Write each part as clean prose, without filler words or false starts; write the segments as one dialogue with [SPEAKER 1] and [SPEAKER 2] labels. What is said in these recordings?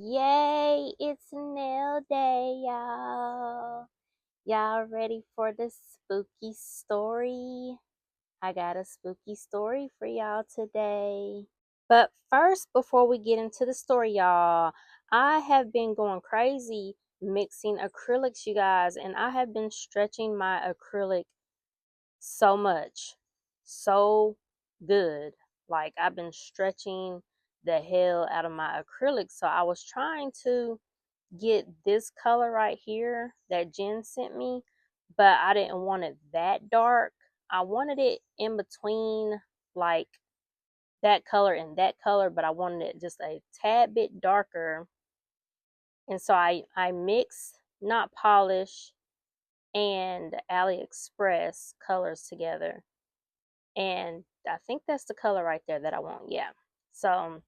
[SPEAKER 1] Yay, it's nail day, y'all. Y'all ready for the spooky story? I got a spooky story for y'all today. But first, before we get into the story, y'all, I have been going crazy mixing acrylics, you guys, and I have been stretching my acrylic so much. So good. Like, I've been stretching the hell out of my acrylic. So I was trying to get this color right here that Jen sent me, but I didn't want it that dark. I wanted it in between, like that color and that color, but I wanted it just a tad bit darker. And so I mix, not polish, and AliExpress colors together. And I think that's the color right there that I want. Yeah. So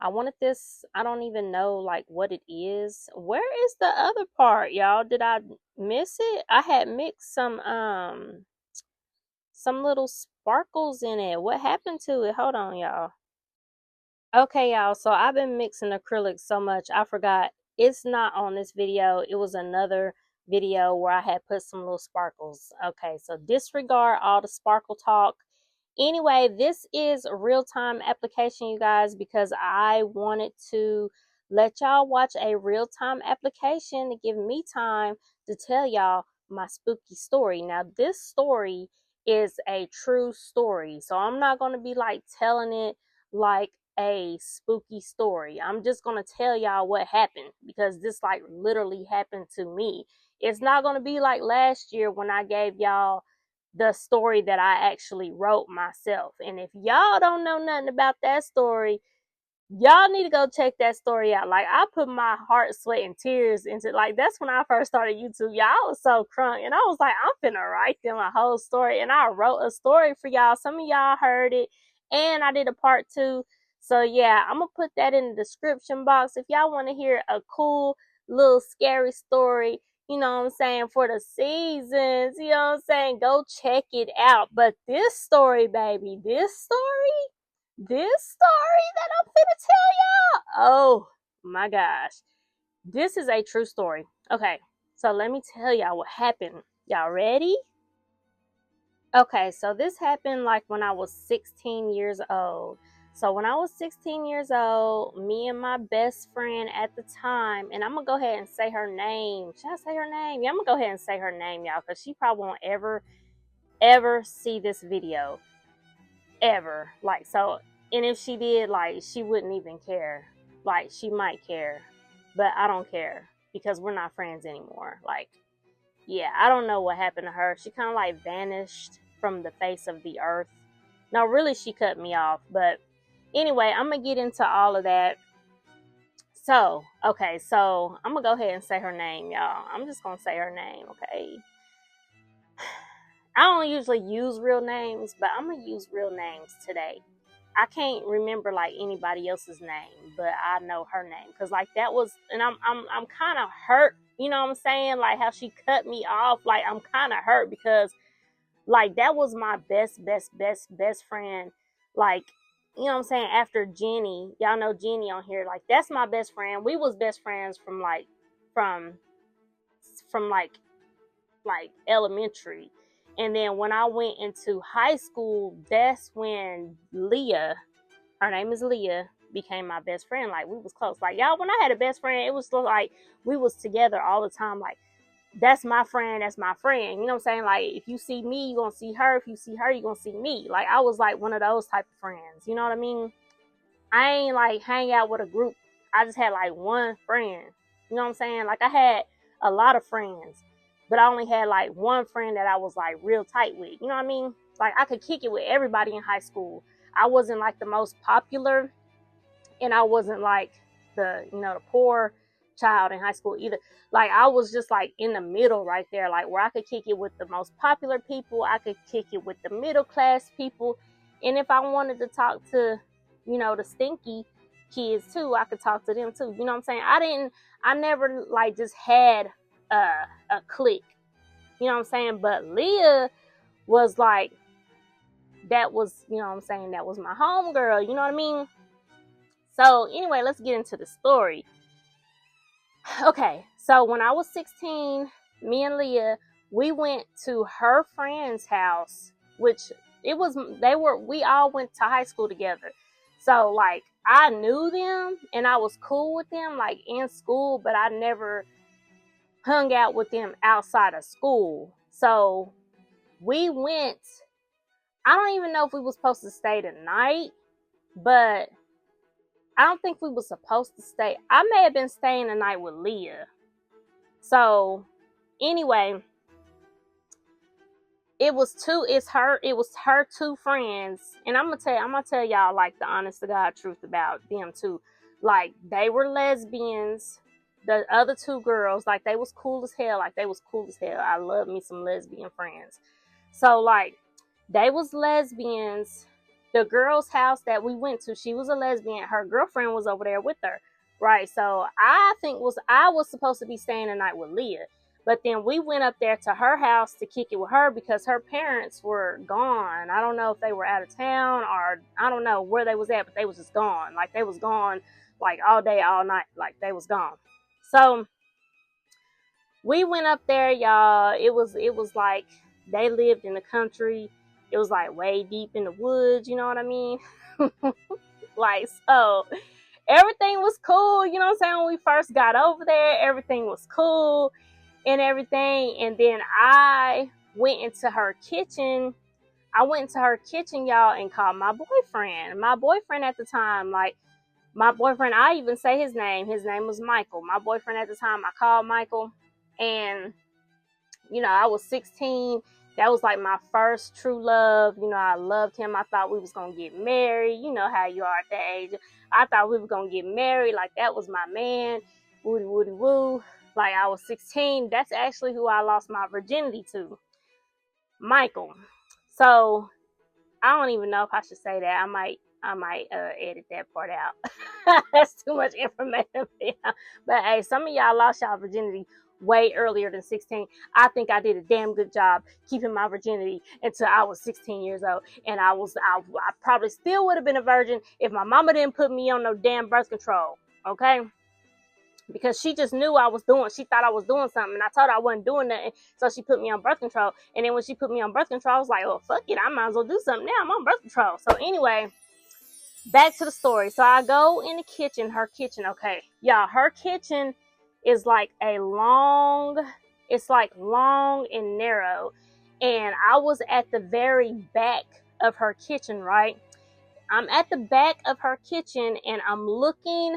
[SPEAKER 1] I wanted this. I don't even know like what it is. Where is the other part, y'all? Did I miss it? I had mixed some little sparkles in it. What happened to it? Hold on, y'all. Okay, y'all. So I've been mixing acrylics so much, I forgot. It's not on this video. It was another video where I had put some little sparkles. Okay, so disregard all the sparkle talk. Anyway, this is a real-time application, you guys, because I wanted to let y'all watch a real-time application to give me time to tell y'all my spooky story. Now, this story is a true story, so I'm not going to be like telling it like a spooky story. I'm just going to tell y'all what happened because this like literally happened to me. It's not going to be like last year when I gave y'all the story that I actually wrote myself. And if y'all don't know nothing about that story, y'all need to go check that story out. Like, I put my heart, sweat, and tears into, like, that's when I first started YouTube. Y'all, I was so crunk, and I was like, I'm finna write them a whole story. And I wrote a story for y'all. Some of y'all heard it, and I did a part 2. So yeah, I'm gonna put that in the description box if y'all want to hear a cool little scary story, you know what I'm saying, for the seasons, you know what I'm saying, go check it out. But this story, baby, this story that I'm finna tell y'all, oh my gosh, this is a true story. Okay, so let me tell y'all what happened. Y'all ready? Okay, so this happened like when I was 16 years old. So when I was 16 years old, me and my best friend at the time, and I'm gonna go ahead and say her name. Should I say her name? Yeah, I'm gonna go ahead and say her name, y'all, because she probably won't ever see this video. Ever. Like, so, and if she did, like, she wouldn't even care. Like, she might care, but I don't care because we're not friends anymore. Like, yeah, I don't know what happened to her. She kind of like vanished from the face of the earth. No, really, she cut me off. But anyway, I'm going to get into all of that. So, okay, so I'm going to go ahead and say her name, y'all. I'm just going to say her name, okay? I don't usually use real names, but I'm going to use real names today. I can't remember like anybody else's name, but I know her name because like that was, and I'm kind of hurt. You know what I'm saying? Like how she cut me off. Like I'm kind of hurt because like that was my best friend. Like, you know what I'm saying? After Jenny, y'all know Jenny on here. Like that's my best friend. We was best friends from like elementary. And then when I went into high school, that's when Leah, her name is Leah, became my best friend. Like we was close. Like y'all, when I had a best friend, it was like we was together all the time. Like that's my friend, that's my friend. You know what I'm saying? Like if you see me, you're gonna see her. If you see her, you're gonna see me. Like I was like one of those type of friends. You know what I mean? I ain't like hang out with a group. I just had like one friend. You know what I'm saying? Like I had a lot of friends, but I only had like one friend that I was like real tight with. You know what I mean? Like I could kick it with everybody in high school. I wasn't like the most popular, and I wasn't like the poor child in high school either. Like I was just like in the middle right there, like where I could kick it with the most popular people, I could kick it with the middle class people, and if I wanted to talk to the stinky kids too, I could talk to them too. You know what I'm saying? I never like just had a clique. You know what I'm saying? But Leah was like, that was, you know what I'm saying, that was my homegirl. You know what I mean? So anyway, let's get into the story. Okay, so when I was 16, me and Leah, we went to her friend's house, which we all went to high school together. So like I knew them and I was cool with them like in school, but I never hung out with them outside of school. So we went, I don't even know if we were supposed to stay the night, but I don't think we were supposed to stay. I may have been staying the night with Leah. So anyway, it was her two friends, and I'm gonna tell y'all like the honest to God truth about them too. Like they were lesbians. The other two girls, like they was cool as hell. I love me some lesbian friends. So like they was lesbians. The girl's house that we went to, she was a lesbian. Her girlfriend was over there with her. Right. So I was supposed to be staying the night with Leah. But then we went up there to her house to kick it with her because her parents were gone. I don't know if they were out of town or I don't know where they was at, but they was just gone. Like they was gone like all day, all night. Like they was gone. So we went up there, y'all. It was like they lived in the country. It was like way deep in the woods, you know what I mean? Like, so everything was cool, you know what I'm saying? When we first got over there, everything was cool and everything. And then I went into her kitchen. Y'all, and called my boyfriend. My boyfriend at the time, I even say his name. His name was Michael. My boyfriend at the time, I called Michael. And, I was 16. That was like my first true love. I loved him. I thought we was going to get married. You know how you are at that age. I thought we were going to get married. Like that was my man. Woody, woody, woo. Like I was 16. That's actually who I lost my virginity to. Michael. So I don't even know if I should say that. I might edit that part out. That's too much information. But hey, some of y'all lost y'all virginity way earlier than 16. I think I did a damn good job keeping my virginity until I was 16 years old. And I probably still would have been a virgin if my mama didn't put me on no damn birth control. Okay? Because she just knew she thought I was doing something, and I told her I wasn't doing nothing, so she put me on birth control. And then when she put me on birth control, I was like, oh, fuck it, I might as well do something now. I'm on birth control. So anyway, back to the story. So I go in the kitchen, her kitchen, okay. Y'all, her kitchen is like long and narrow. And I was at the very back of her kitchen, right? I'm at the back of her kitchen, and I'm looking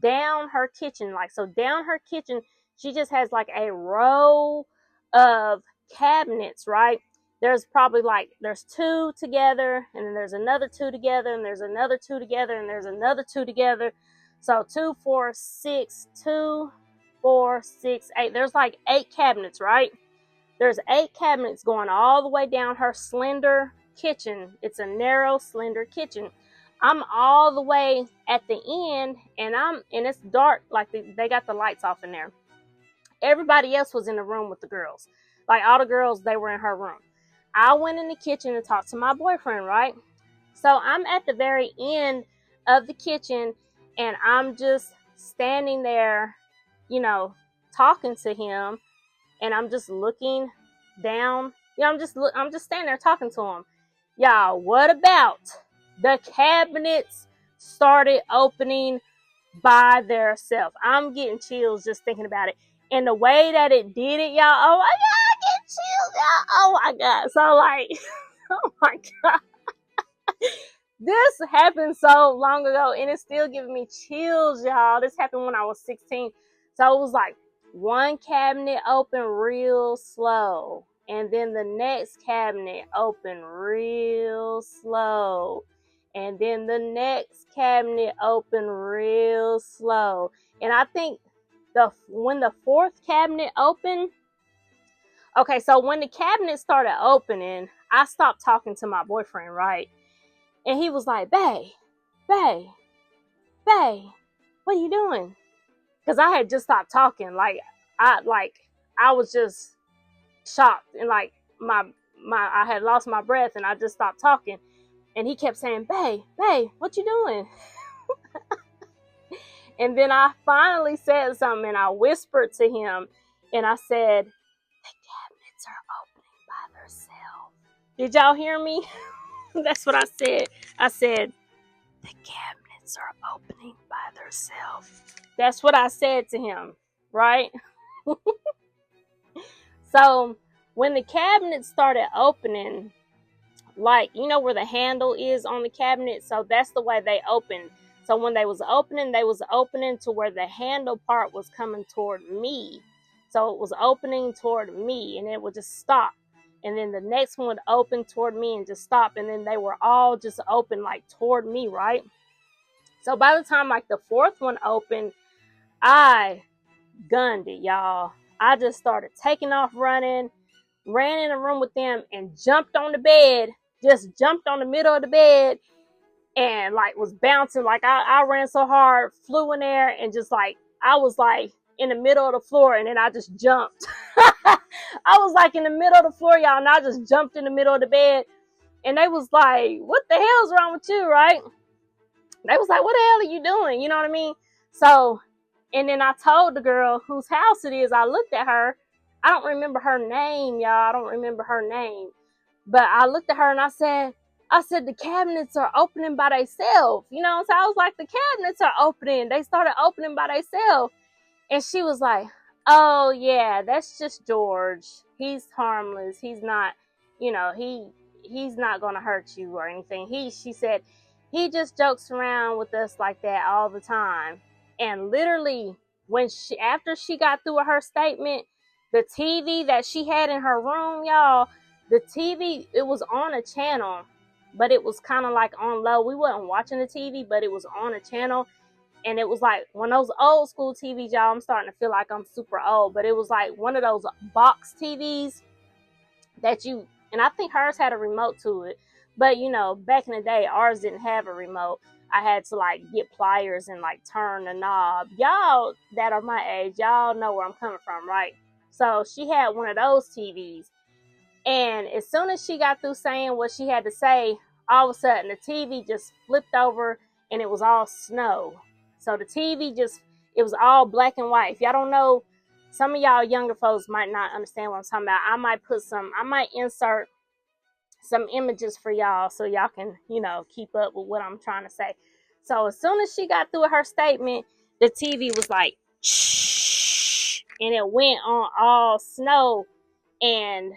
[SPEAKER 1] down her kitchen. Down her kitchen, she just has like a row of cabinets, right? There's probably there's two together, and then there's another two together, and there's another two together, and there's another two together. So 2, 4, 6, 2, 4, 6, 8. There's like 8 cabinets, right? There's 8 cabinets going all the way down her slender kitchen. It's a narrow, slender kitchen. I'm all the way at the end, and it's dark. Like they got the lights off in there. Everybody else was in the room with the girls. Like all the girls, they were in her room. I went in the kitchen and talked to my boyfriend, right? So I'm at the very end of the kitchen, and I'm just standing there, talking to him, and I'm just looking down. I'm just standing there talking to him. Y'all, what about the cabinets started opening by themselves? I'm getting chills just thinking about it. And the way that it did it, y'all, oh my God, I get chills, y'all. Oh my God. So oh my God. This happened so long ago, and it's still giving me chills, y'all. This happened when I was 16. So it was like one cabinet opened real slow, and then the next cabinet opened real slow, and then the next cabinet opened real slow. And I think when the 4th cabinet opened, okay, so when the cabinet started opening, I stopped talking to my boyfriend, right? And he was like, bae, what are you doing? Because I had just stopped talking. I was just shocked, and I had lost my breath, and I just stopped talking. And he kept saying, bae, what you doing? And then I finally said something, and I whispered to him, and I said, the cabinets are opening by themselves. Did y'all hear me? That's what I said. I said, the cabinets are opening by themselves. That's what I said to him, right? So when the cabinets started opening, like, you know where the handle is on the cabinet? So that's the way they opened. So when they was opening to where the handle part was coming toward me. So it was opening toward me, and it would just stop. And then the next one would open toward me and just stop. And then they were all just open like toward me, right? So by the time like the fourth one opened, I gunned it, y'all. I just started taking off running, ran in the room with them, and jumped on the bed. Just jumped on the middle of the bed and like was bouncing. Like I ran so hard, flew in there, and just like I was like in the middle of the floor, and then I just jumped. I was like in the middle of the floor, y'all, and I just jumped in the middle of the bed. And they was like, what the hell's wrong with you, right? They was like, what the hell are you doing? You know what I mean? So, and then I told the girl whose house it is, I looked at her. I don't remember her name, y'all. I don't remember her name. But I looked at her and I said, the cabinets are opening by themselves. You know, so I was like, the cabinets are opening. They started opening by themselves. And she was like, oh, yeah, that's just George. He's harmless. He's not, you know, he's not going to hurt you or anything. She said, he just jokes around with us like that all the time. And literally, after she got through with her statement, the TV that she had in her room, y'all, the TV, it was on a channel, but it was kind of like on low. We wasn't watching the TV, but it was on a channel. And it was like one of those old school TVs, y'all. I'm starting to feel like I'm super old, but it was like one of those box TVs that and I think hers had a remote to it. But, you know, back in the day, ours didn't have a remote. I had to, like, get pliers and, like, turn the knob. Y'all that are my age, y'all know where I'm coming from, right? So she had one of those TVs. And as soon as she got through saying what she had to say, all of a sudden the TV just flipped over and it was all snow. So the TV it was all black and white. If y'all don't know, some of y'all younger folks might not understand what I'm talking about. I might insert some images for y'all so y'all can, you know, keep up with what I'm trying to say. So as soon as she got through her statement, the TV was like, shh, and it went on all snow, and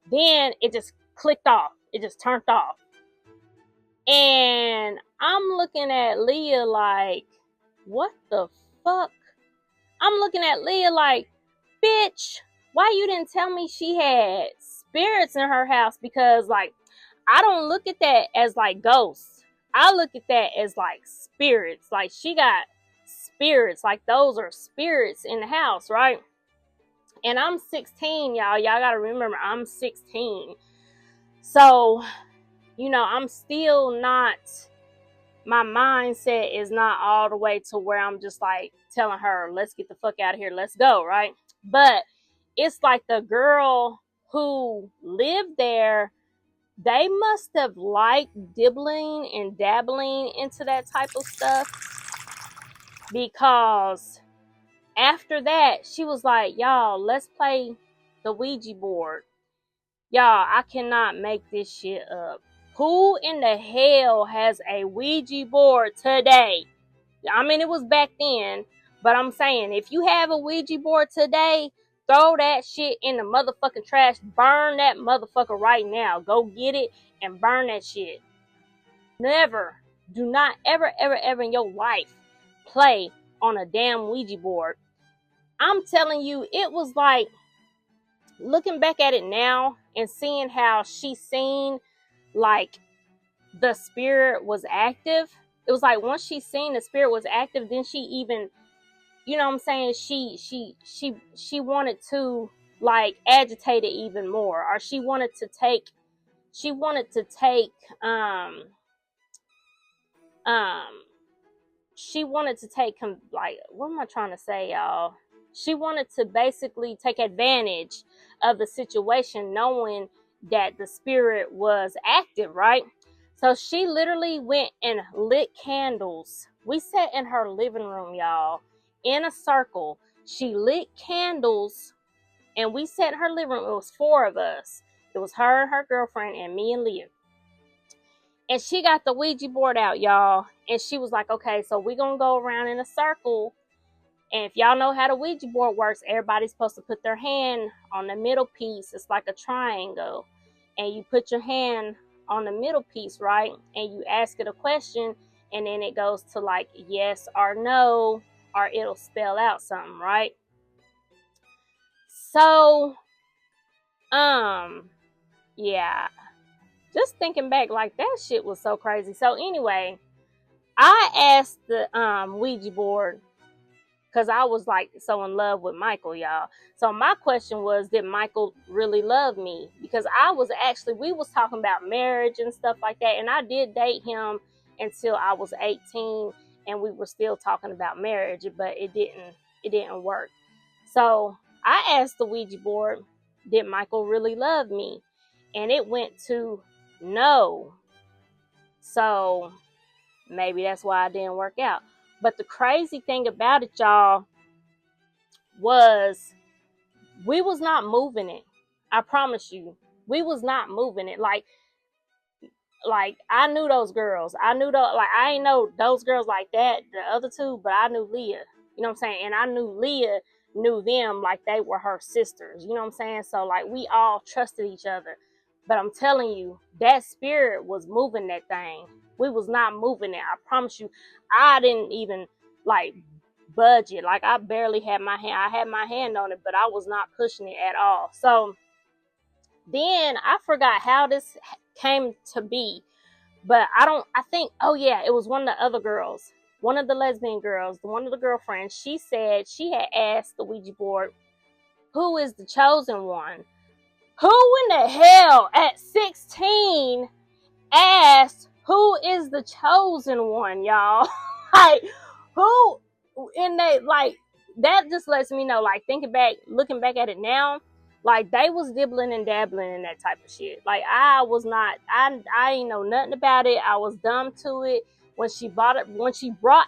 [SPEAKER 1] then it just clicked off. It just turned off. And I'm looking at Leah like, what the fuck? I'm looking at Leah like, bitch, why you didn't tell me she had spirits in her house? Because, like, I don't look at that as like ghosts. I look at that as like spirits. Like, she got spirits. Like, those are spirits in the house, right? And I'm 16, y'all. Y'all gotta remember, I'm 16. So, you know, I'm still not, my mindset is not all the way to where I'm just like telling her, let's get the fuck out of here, let's go, right? But it's like the girl who lived there, they must have liked dibbling and dabbling into that type of stuff, because after that, she was like, y'all, let's play the Ouija board. Y'all, I cannot make this shit up. Who in the hell has a Ouija board today? I mean, it was back then, but I'm saying, if you have a Ouija board today, throw that shit in the motherfucking trash. Burn that motherfucker right now. Go get it and burn that shit. Never, do not ever, ever, ever in your life play on a damn Ouija board. I'm telling you, it was like, looking back at it now and seeing how she seen like the spirit was active. It was like once she seen the spirit was active, then she even, you know what I'm saying, she wanted to like agitate it even more, or she wanted to take like, what am I trying to say, y'all? She wanted to basically take advantage of the situation, knowing that the spirit was active, right? So she literally went and lit candles We sat in her living room, y'all, in a circle. She lit candles, and we sat in her living room. It was 4 of us. It was her, her girlfriend, and me and Leah. And she got the Ouija board out, y'all. And she was like, okay, so we're going to go around in a circle. And if y'all know how the Ouija board works, everybody's supposed to put their hand on the middle piece. It's like a triangle. And you put your hand on the middle piece, right? And you ask it a question, and then it goes to like yes or no, or it'll spell out something, right? So, yeah. Just thinking back, like, that shit was so crazy. So anyway, I asked the Ouija board, because I was like so in love with Michael, y'all. So my question was, did Michael really love me? Because we was talking about marriage and stuff like that. And I did date him until I was 18, and we were still talking about marriage, but it didn't work. So I asked the Ouija board, did Michael really love me? And it went to no. So maybe that's why it didn't work out. But the crazy thing about it, y'all, was we was not moving it. I promise you, we was not moving it. Like I knew those girls. I ain't know those girls like that, the other 2, but I knew Leah. You know what I'm saying? And I knew Leah knew them like they were her sisters. You know what I'm saying? So like we all trusted each other. But I'm telling you, that spirit was moving that thing. We was not moving it. I promise you. I didn't even like budge it. Like I barely had my hand. I had my hand on it, but I was not pushing it at all. So then I forgot how this came to be. But I think, oh yeah, it was one of the other girls. One of the lesbian girls, one of the girlfriends, she said she had asked the Ouija board, who is the chosen one? Who in the hell at 16 asked who is the chosen one, y'all? Like, who in they, like, that just lets me know, like, looking back at it now, like, they was dibbling and dabbling in that type of shit. Like, I ain't know nothing about it. I was dumb to it. When she brought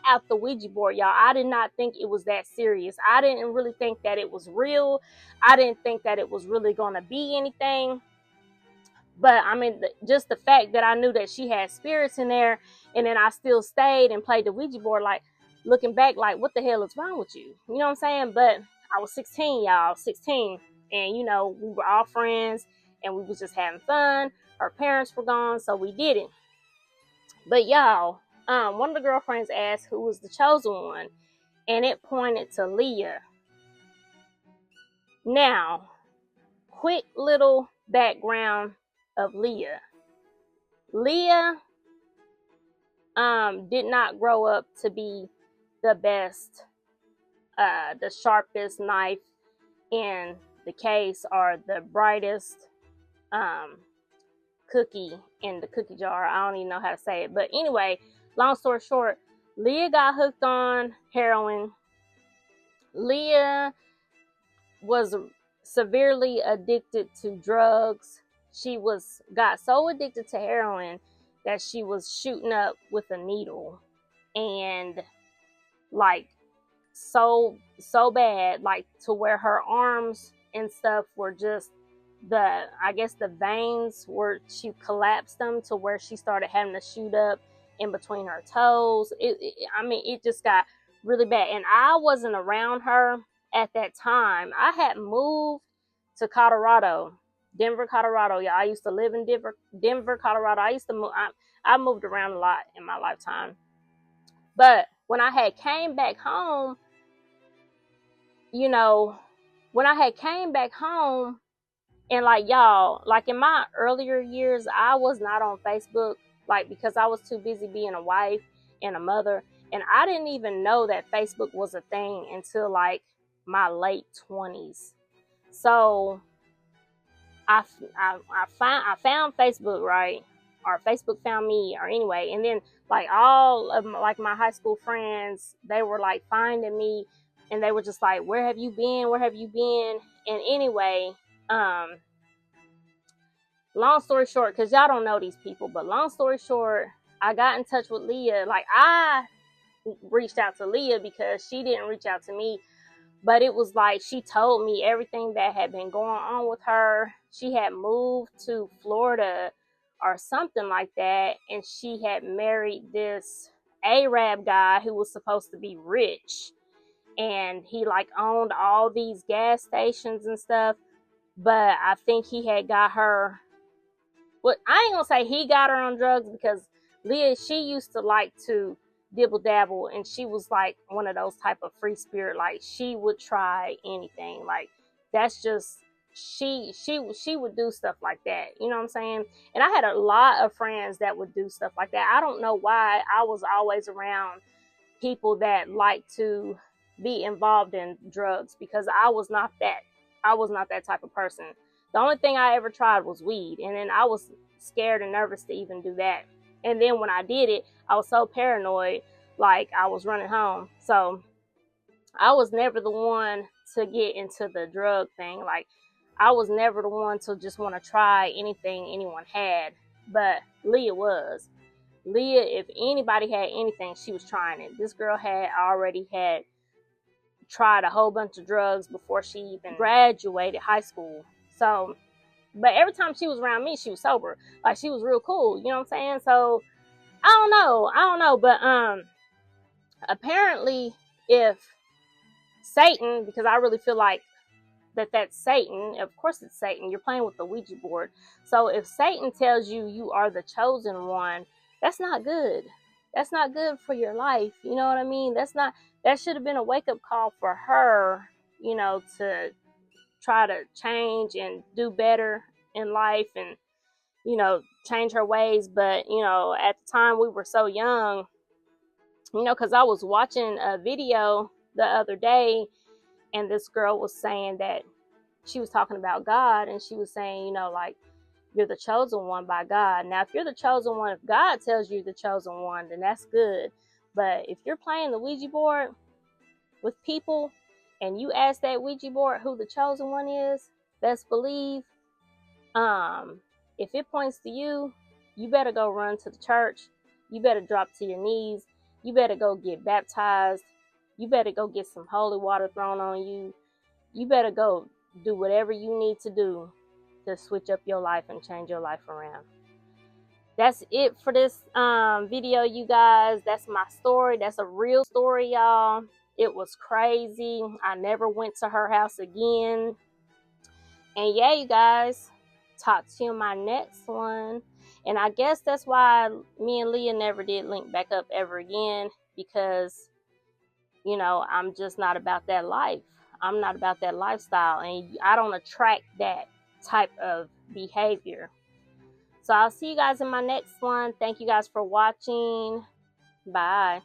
[SPEAKER 1] out the Ouija board, y'all, I did not think it was that serious. I didn't really think that it was real. I didn't think that it was really going to be anything. But I mean, just the fact that I knew that she had spirits in there, and then I still stayed and played the Ouija board, like, looking back, like, what the hell is wrong with you? You know what I'm saying? But I was 16, y'all, 16. And, you know, we were all friends, and we was just having fun. Our parents were gone, so we did it. But, y'all, one of the girlfriends asked who was the chosen one, and it pointed to Leah. Now, quick little background of Leah. Leah did not grow up to be the best, the sharpest knife in the case, or the brightest cookie in the cookie jar. I don't even know how to say it. But anyway, long story short, Leah got hooked on heroin. Leah was severely addicted to drugs. She got so addicted to heroin that she was shooting up with a needle, and like so bad, like to where her arms and stuff were just I guess the veins were, she collapsed them to where she started having to shoot up in between her toes. I mean, it just got really bad. And I wasn't around her at that time. I had moved to Colorado, Denver, Colorado. Yeah, I used to live in Denver, Colorado. I used to move. I moved around a lot in my lifetime. But when I had came back home, you know, when I had came back home, and like, y'all, like in my earlier years, I was not on Facebook, like, because I was too busy being a wife and a mother. And I didn't even know that Facebook was a thing until like my late 20s. So I found Facebook, right? Or Facebook found me, or anyway. And then like all of like my high school friends, they were like finding me, and they were just like, where have you been? Where have you been? And anyway, long story short, because y'all don't know these people, but long story short, I got in touch with Leah. Like, I reached out to Leah because she didn't reach out to me. But it was like she told me everything that had been going on with her. She had moved to Florida or something like that, and she had married this Arab guy who was supposed to be rich, and he like owned all these gas stations and stuff. But I think he had got her, well, I ain't gonna say he got her on drugs, because Leah, she used to like to dibble dabble, and she was like one of those type of free spirit, like she would try anything. Like that's just she would do stuff like that, you know what I'm saying? And I had a lot of friends that would do stuff like that. I don't know why I was always around people that like to be involved in drugs, because I was not that type of person. The only thing I ever tried was weed, and then I was scared and nervous to even do that. And then when I did it, I was so paranoid, like I was running home. So I was never the one to get into the drug thing. Like I was never the one to just want to try anything anyone had, but Leah was. Leah, if anybody had anything, she was trying it. This girl had already had tried a whole bunch of drugs before she even graduated high school. So, but every time she was around me, she was sober. Like she was real cool, you know what I'm saying? So I don't know, but apparently if Satan, because I really feel like that's Satan, of course it's Satan, you're playing with the Ouija board. So if Satan tells you you are the chosen one, that's not good. That's not good for your life. You know what I mean? That should have been a wake-up call for her, you know, to try to change and do better in life, and, you know, change her ways. But, you know, at the time we were so young, you know, because I was watching a video the other day, and this girl was saying that she was talking about God, and she was saying, you know, like, you're the chosen one by God. Now, if you're the chosen one, if God tells you you're the chosen one, then that's good. But if you're playing the Ouija board with people and you ask that Ouija board who the chosen one is, best believe, if it points to you, you better go run to the church. You better drop to your knees. You better go get baptized. You better go get some holy water thrown on you. You better go do whatever you need to do to switch up your life and change your life around. That's it for this video, you guys. That's my story. That's a real story, y'all. It was crazy. I never went to her house again. And yeah, you guys, talk to you in my next one. And I guess that's why me and Leah never did link back up ever again, because, you know, I'm just not about that life. I'm not about that lifestyle, and I don't attract that type of behavior. So I'll see you guys in my next one. Thank you guys for watching. Bye.